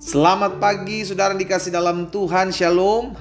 Selamat pagi saudara dikasih dalam Tuhan, Shalom.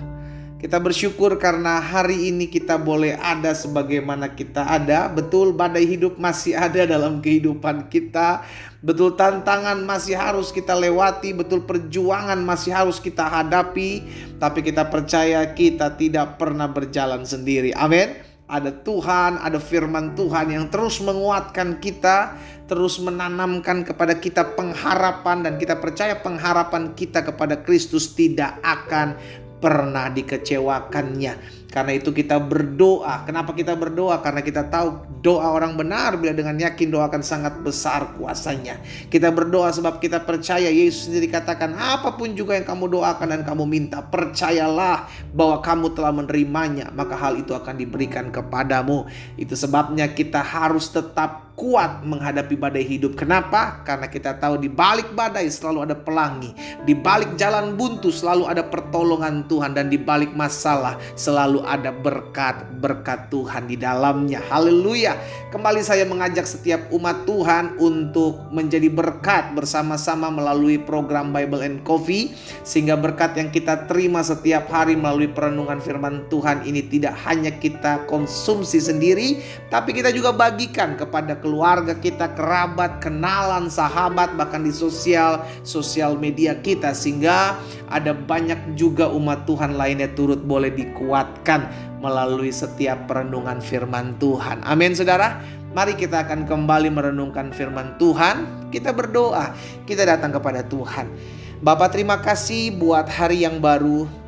Kita bersyukur karena hari ini kita boleh ada sebagaimana kita ada. Betul, badai hidup masih ada dalam kehidupan kita. Betul, tantangan masih harus kita lewati. Betul, perjuangan masih harus kita hadapi. Tapi kita percaya kita tidak pernah berjalan sendiri. Amin. Ada Tuhan, ada firman Tuhan yang terus menguatkan kita, terus menanamkan kepada kita pengharapan, dan kita percaya pengharapan kita kepada Kristus tidak akan pernah dikecewakannya. Karena itu kita berdoa. Kenapa kita berdoa? Karena kita tahu doa orang benar bila dengan yakin doa akan sangat besar kuasanya. Kita berdoa sebab kita percaya Yesus sendiri katakan, apapun juga yang kamu doakan dan kamu minta, percayalah bahwa kamu telah menerimanya, maka hal itu akan diberikan kepadamu. Itu sebabnya kita harus tetap kuat menghadapi badai hidup. Kenapa? Karena kita tahu di balik badai selalu ada pelangi, di balik jalan buntu selalu ada pertolongan Tuhan, dan di balik masalah selalu ada berkat-berkat Tuhan di dalamnya. Haleluya. Kembali saya mengajak setiap umat Tuhan untuk menjadi berkat bersama-sama melalui program Bible and Coffee, sehingga berkat yang kita terima setiap hari melalui perenungan firman Tuhan ini tidak hanya kita konsumsi sendiri, tapi kita juga bagikan kepada keluarga kita, kerabat, kenalan, sahabat, bahkan di sosial media kita, sehingga ada banyak juga umat Tuhan lainnya turut boleh dikuatkan melalui setiap perenungan firman Tuhan. Amin saudara. Mari kita akan kembali merenungkan firman Tuhan. Kita berdoa, kita datang kepada Tuhan. Bapa, terima kasih buat hari yang baru.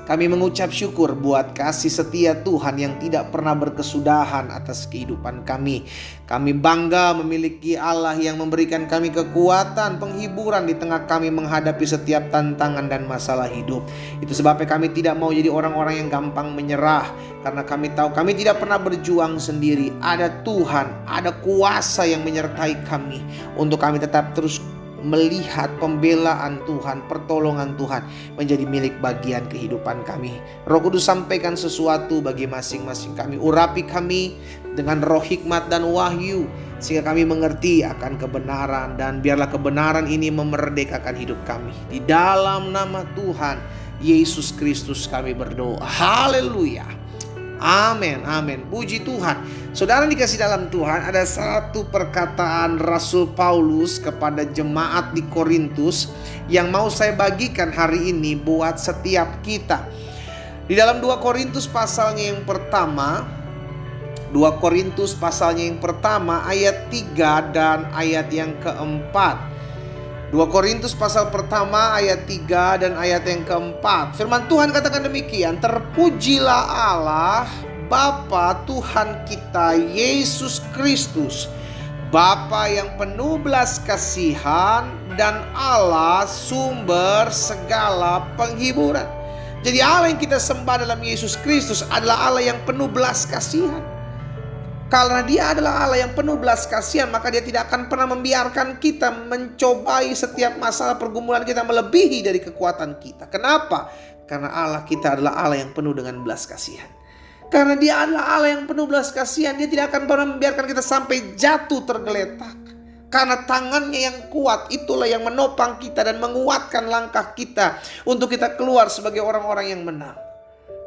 Kami mengucap syukur buat kasih setia Tuhan yang tidak pernah berkesudahan atas kehidupan kami. Kami bangga memiliki Allah yang memberikan kami kekuatan, penghiburan di tengah kami menghadapi setiap tantangan dan masalah hidup. Itu sebabnya kami tidak mau jadi orang-orang yang gampang menyerah, karena kami tahu kami tidak pernah berjuang sendiri. Ada Tuhan, ada kuasa yang menyertai kami untuk kami tetap terus melihat pembelaan Tuhan, pertolongan Tuhan menjadi milik bagian kehidupan kami. Roh Kudus, sampaikan sesuatu bagi masing-masing kami. Urapi kami dengan roh hikmat dan wahyu, sehingga kami mengerti akan kebenaran, dan biarlah kebenaran ini memerdekakan hidup kami. Di dalam nama Tuhan Yesus Kristus kami berdoa. Haleluya. Amin, amin. Puji Tuhan. Saudara dikasih dalam Tuhan, ada satu perkataan Rasul Paulus kepada jemaat di Korintus yang mau saya bagikan hari ini buat setiap kita. Di dalam 2 Korintus pasalnya yang pertama, 2 Korintus pasalnya yang pertama ayat 3 dan ayat yang keempat. 2 Korintus pasal pertama ayat 3 dan ayat yang keempat. Firman Tuhan katakan demikian, terpujilah Allah Bapa Tuhan kita Yesus Kristus, Bapa yang penuh belas kasihan dan Allah sumber segala penghiburan. Jadi Allah yang kita sembah dalam Yesus Kristus adalah Allah yang penuh belas kasihan. Karena dia adalah Allah yang penuh belas kasihan, maka dia tidak akan pernah membiarkan kita mencobai setiap masalah pergumulan kita melebihi dari kekuatan kita. Kenapa? Karena Allah kita adalah Allah yang penuh dengan belas kasihan. Karena dia adalah Allah yang penuh belas kasihan, dia tidak akan pernah membiarkan kita sampai jatuh tergeletak. Karena tangannya yang kuat itulah yang menopang kita dan menguatkan langkah kita untuk kita keluar sebagai orang-orang yang menang.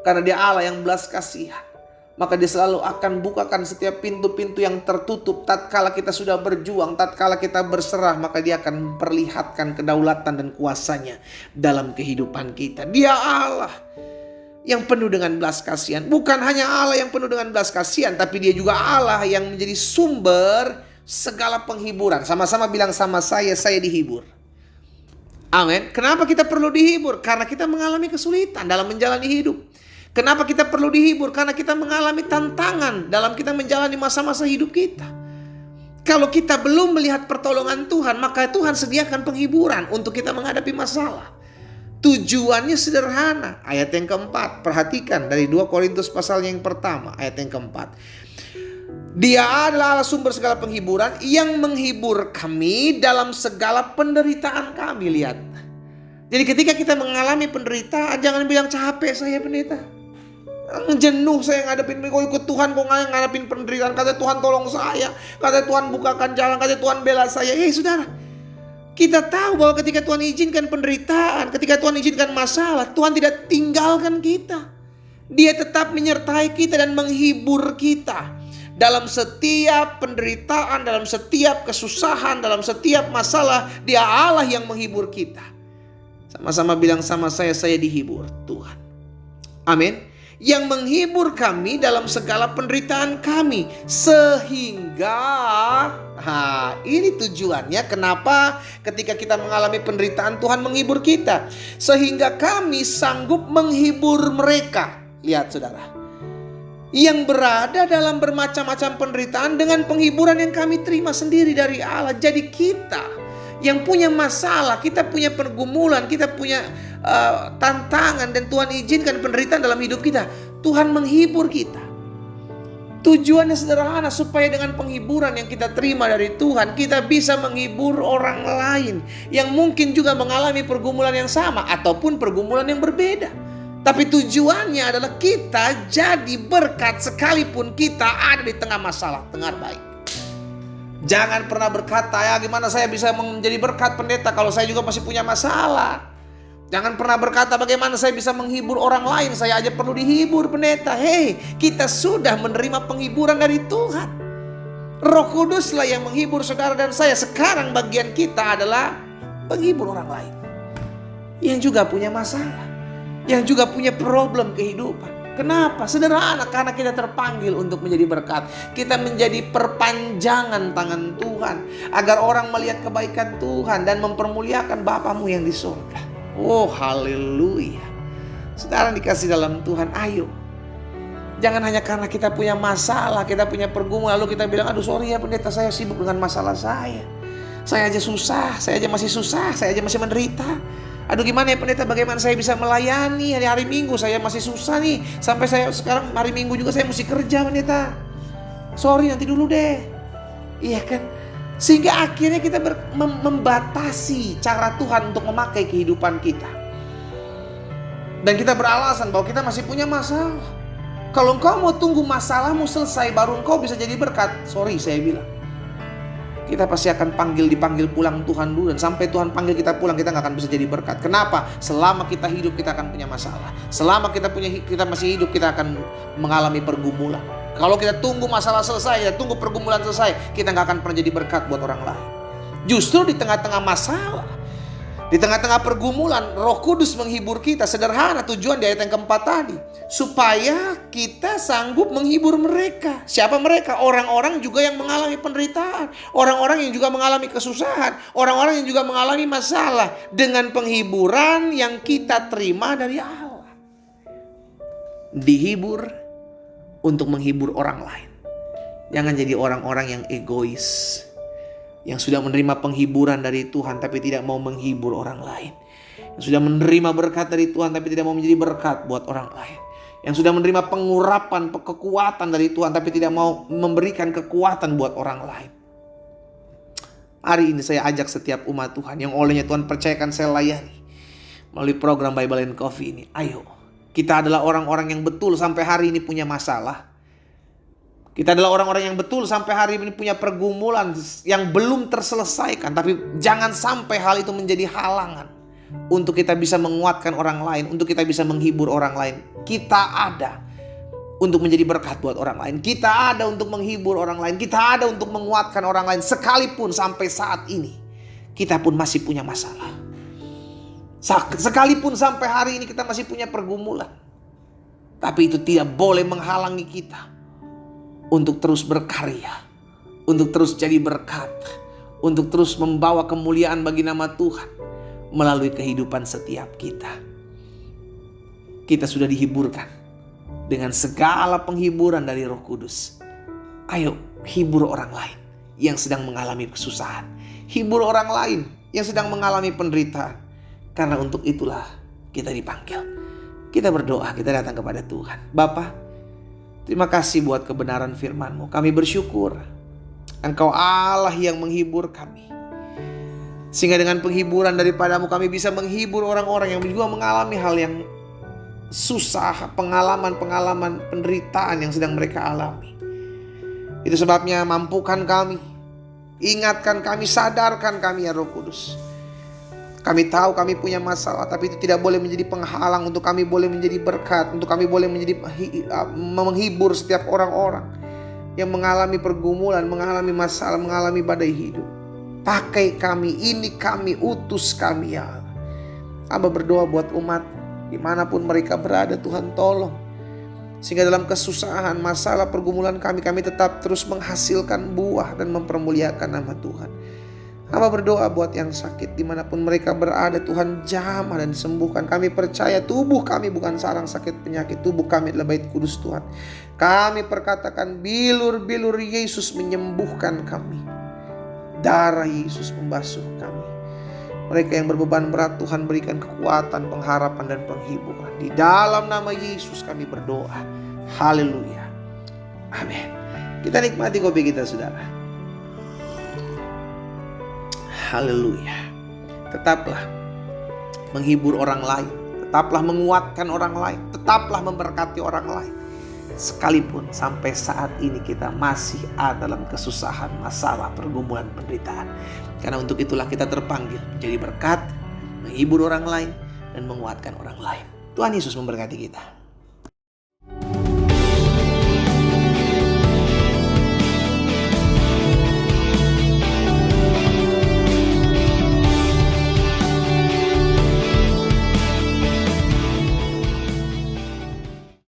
Karena dia Allah yang belas kasihan, maka dia selalu akan bukakan setiap pintu-pintu yang tertutup. Tatkala kita sudah berjuang, tatkala kita berserah, maka dia akan memperlihatkan kedaulatan dan kuasanya dalam kehidupan kita. Dia Allah yang penuh dengan belas kasihan. Bukan hanya Allah yang penuh dengan belas kasihan, tapi dia juga Allah yang menjadi sumber segala penghiburan. Sama-sama bilang sama saya dihibur. Amin. Kenapa kita perlu dihibur? Karena kita mengalami kesulitan dalam menjalani hidup. Kenapa kita perlu dihibur? Karena kita mengalami tantangan dalam kita menjalani masa-masa hidup kita. Kalau kita belum melihat pertolongan Tuhan, maka Tuhan sediakan penghiburan untuk kita menghadapi masalah. Tujuannya sederhana. Ayat yang keempat, perhatikan dari 2 Korintus pasal yang pertama, ayat yang keempat. Dia adalah Allah sumber segala penghiburan yang menghibur kami dalam segala penderitaan kami. Lihat. Jadi ketika kita mengalami penderitaan, jangan bilang capek saya pendeta, jenuh saya ngadepin, kok ikut Tuhan kok ngadepin penderitaan. Kata Tuhan tolong saya, kata Tuhan bukakan jalan, kata Tuhan bela saya. Saudara, Kita tahu bahwa ketika Tuhan izinkan penderitaan, ketika Tuhan izinkan masalah, Tuhan tidak tinggalkan kita. Dia tetap menyertai kita dan menghibur kita. Dalam setiap penderitaan, dalam setiap kesusahan, dalam setiap masalah, Dia Allah yang menghibur kita. Sama-sama bilang sama saya dihibur Tuhan. Amin. Yang menghibur kami dalam segala penderitaan kami. Sehingga, ini tujuannya kenapa ketika kita mengalami penderitaan Tuhan menghibur kita. Sehingga kami sanggup menghibur mereka. Lihat saudara. Yang berada dalam bermacam-macam penderitaan dengan penghiburan yang kami terima sendiri dari Allah. Jadi kita yang punya masalah, kita punya pergumulan, kita punya tantangan dan Tuhan izinkan penderitaan dalam hidup kita, Tuhan menghibur kita. Tujuannya sederhana, supaya dengan penghiburan yang kita terima dari Tuhan, kita bisa menghibur orang lain yang mungkin juga mengalami pergumulan yang sama ataupun pergumulan yang berbeda. Tapi tujuannya adalah kita jadi berkat sekalipun kita ada di tengah masalah. Dengar baik. Jangan pernah berkata, ya gimana saya bisa menjadi berkat pendeta kalau saya juga masih punya masalah. Jangan pernah berkata bagaimana saya bisa menghibur orang lain, saya aja perlu dihibur pendeta. Hei, kita sudah menerima penghiburan dari Tuhan. Roh Kuduslah yang menghibur saudara dan saya. Sekarang bagian kita adalah menghibur orang lain yang juga punya masalah, yang juga punya problem kehidupan. Kenapa? Sederhana, karena kita terpanggil untuk menjadi berkat. Kita menjadi perpanjangan tangan Tuhan agar orang melihat kebaikan Tuhan dan mempermuliakan Bapamu yang di surga. Oh haleluya. Saudara dikasih dalam Tuhan, ayo. Jangan hanya karena kita punya masalah, kita punya pergumulan, lalu kita bilang, aduh sorry ya pendeta, saya sibuk dengan masalah saya. Saya aja susah, saya aja masih susah, saya aja masih menderita. Aduh gimana ya pendeta, bagaimana saya bisa melayani hari Minggu, saya masih susah nih. Sampai saya sekarang hari Minggu juga saya mesti kerja pendeta. Sorry nanti dulu deh. Iya kan? Sehingga akhirnya kita membatasi cara Tuhan untuk memakai kehidupan kita. Dan kita beralasan bahwa kita masih punya masalah. Kalau engkau mau tunggu masalahmu selesai baru engkau bisa jadi berkat, sorry saya bilang, kita pasti akan dipanggil pulang Tuhan dulu. Dan sampai Tuhan panggil kita pulang, kita gak akan bisa jadi berkat. Kenapa? Selama kita hidup kita akan punya masalah. Selama kita masih hidup kita akan mengalami pergumulan. Kalau kita tunggu masalah selesai, kita tunggu pergumulan selesai, kita gak akan pernah jadi berkat buat orang lain. Justru di tengah-tengah masalah, di tengah-tengah pergumulan, Roh Kudus menghibur kita. Sederhana tujuan di ayat yang keempat tadi, supaya kita sanggup menghibur mereka. Siapa mereka? Orang-orang juga yang mengalami penderitaan, orang-orang yang juga mengalami kesusahan, orang-orang yang juga mengalami masalah, dengan penghiburan yang kita terima dari Allah. Dihibur untuk menghibur orang lain. Jangan jadi orang-orang yang egois, yang sudah menerima penghiburan dari Tuhan tapi tidak mau menghibur orang lain. Yang sudah menerima berkat dari Tuhan tapi tidak mau menjadi berkat buat orang lain. Yang sudah menerima pengurapan, kekuatan dari Tuhan tapi tidak mau memberikan kekuatan buat orang lain. Hari ini saya ajak setiap umat Tuhan yang olehnya Tuhan percayakan saya layani melalui program Bible and Coffee ini. Ayo, kita adalah orang-orang yang betul sampai hari ini punya masalah. Kita adalah orang-orang yang betul sampai hari ini punya pergumulan yang belum terselesaikan. Tapi jangan sampai hal itu menjadi halangan untuk kita bisa menguatkan orang lain, untuk kita bisa menghibur orang lain. Kita ada untuk menjadi berkat buat orang lain. Kita ada untuk menghibur orang lain. Kita ada untuk menguatkan orang lain. Sekalipun sampai saat ini kita pun masih punya masalah. Sekalipun sampai hari ini kita masih punya pergumulan, tapi itu tidak boleh menghalangi kita untuk terus berkarya, untuk terus jadi berkat, untuk terus membawa kemuliaan bagi nama Tuhan melalui kehidupan setiap kita. Kita sudah dihiburkan dengan segala penghiburan dari Roh Kudus. Ayo hibur orang lain yang sedang mengalami kesusahan. Hibur orang lain yang sedang mengalami penderitaan. Karena untuk itulah kita dipanggil. Kita berdoa, kita datang kepada Tuhan. Bapa, terima kasih buat kebenaran firman-Mu. Kami bersyukur Engkau Allah yang menghibur kami. Sehingga dengan penghiburan daripada-Mu kami bisa menghibur orang-orang yang juga mengalami hal yang susah, pengalaman-pengalaman penderitaan yang sedang mereka alami. Itu sebabnya mampukan kami, ingatkan kami, sadarkan kami ya Roh Kudus. Kami tahu kami punya masalah, tapi itu tidak boleh menjadi penghalang untuk kami boleh menjadi berkat, untuk kami boleh menjadi menghibur setiap orang-orang yang mengalami pergumulan, mengalami masalah, mengalami badai hidup. Pakai kami, ini kami, utus kami ya Allah. Hamba berdoa buat umat dimanapun mereka berada, Tuhan tolong. Sehingga dalam kesusahan, masalah, pergumulan kami tetap terus menghasilkan buah dan mempermuliakan nama Tuhan. Hamba berdoa buat yang sakit dimanapun mereka berada, Tuhan jamah dan sembuhkan. Kami percaya tubuh kami bukan sarang sakit penyakit, tubuh kami adalah bait kudus Tuhan. Kami perkatakan bilur-bilur Yesus menyembuhkan kami. Darah Yesus membasuh kami. Mereka yang berbeban berat, Tuhan berikan kekuatan, pengharapan dan penghiburan. Di dalam nama Yesus kami berdoa. Haleluya. Amin. Kita nikmati kopi kita, saudara. Haleluya. Tetaplah menghibur orang lain, tetaplah menguatkan orang lain, tetaplah memberkati orang lain. Sekalipun sampai saat ini kita masih ada dalam kesusahan, masalah, pergumulan, penderitaan. Karena untuk itulah kita terpanggil menjadi berkat, menghibur orang lain, dan menguatkan orang lain. Tuhan Yesus memberkati kita.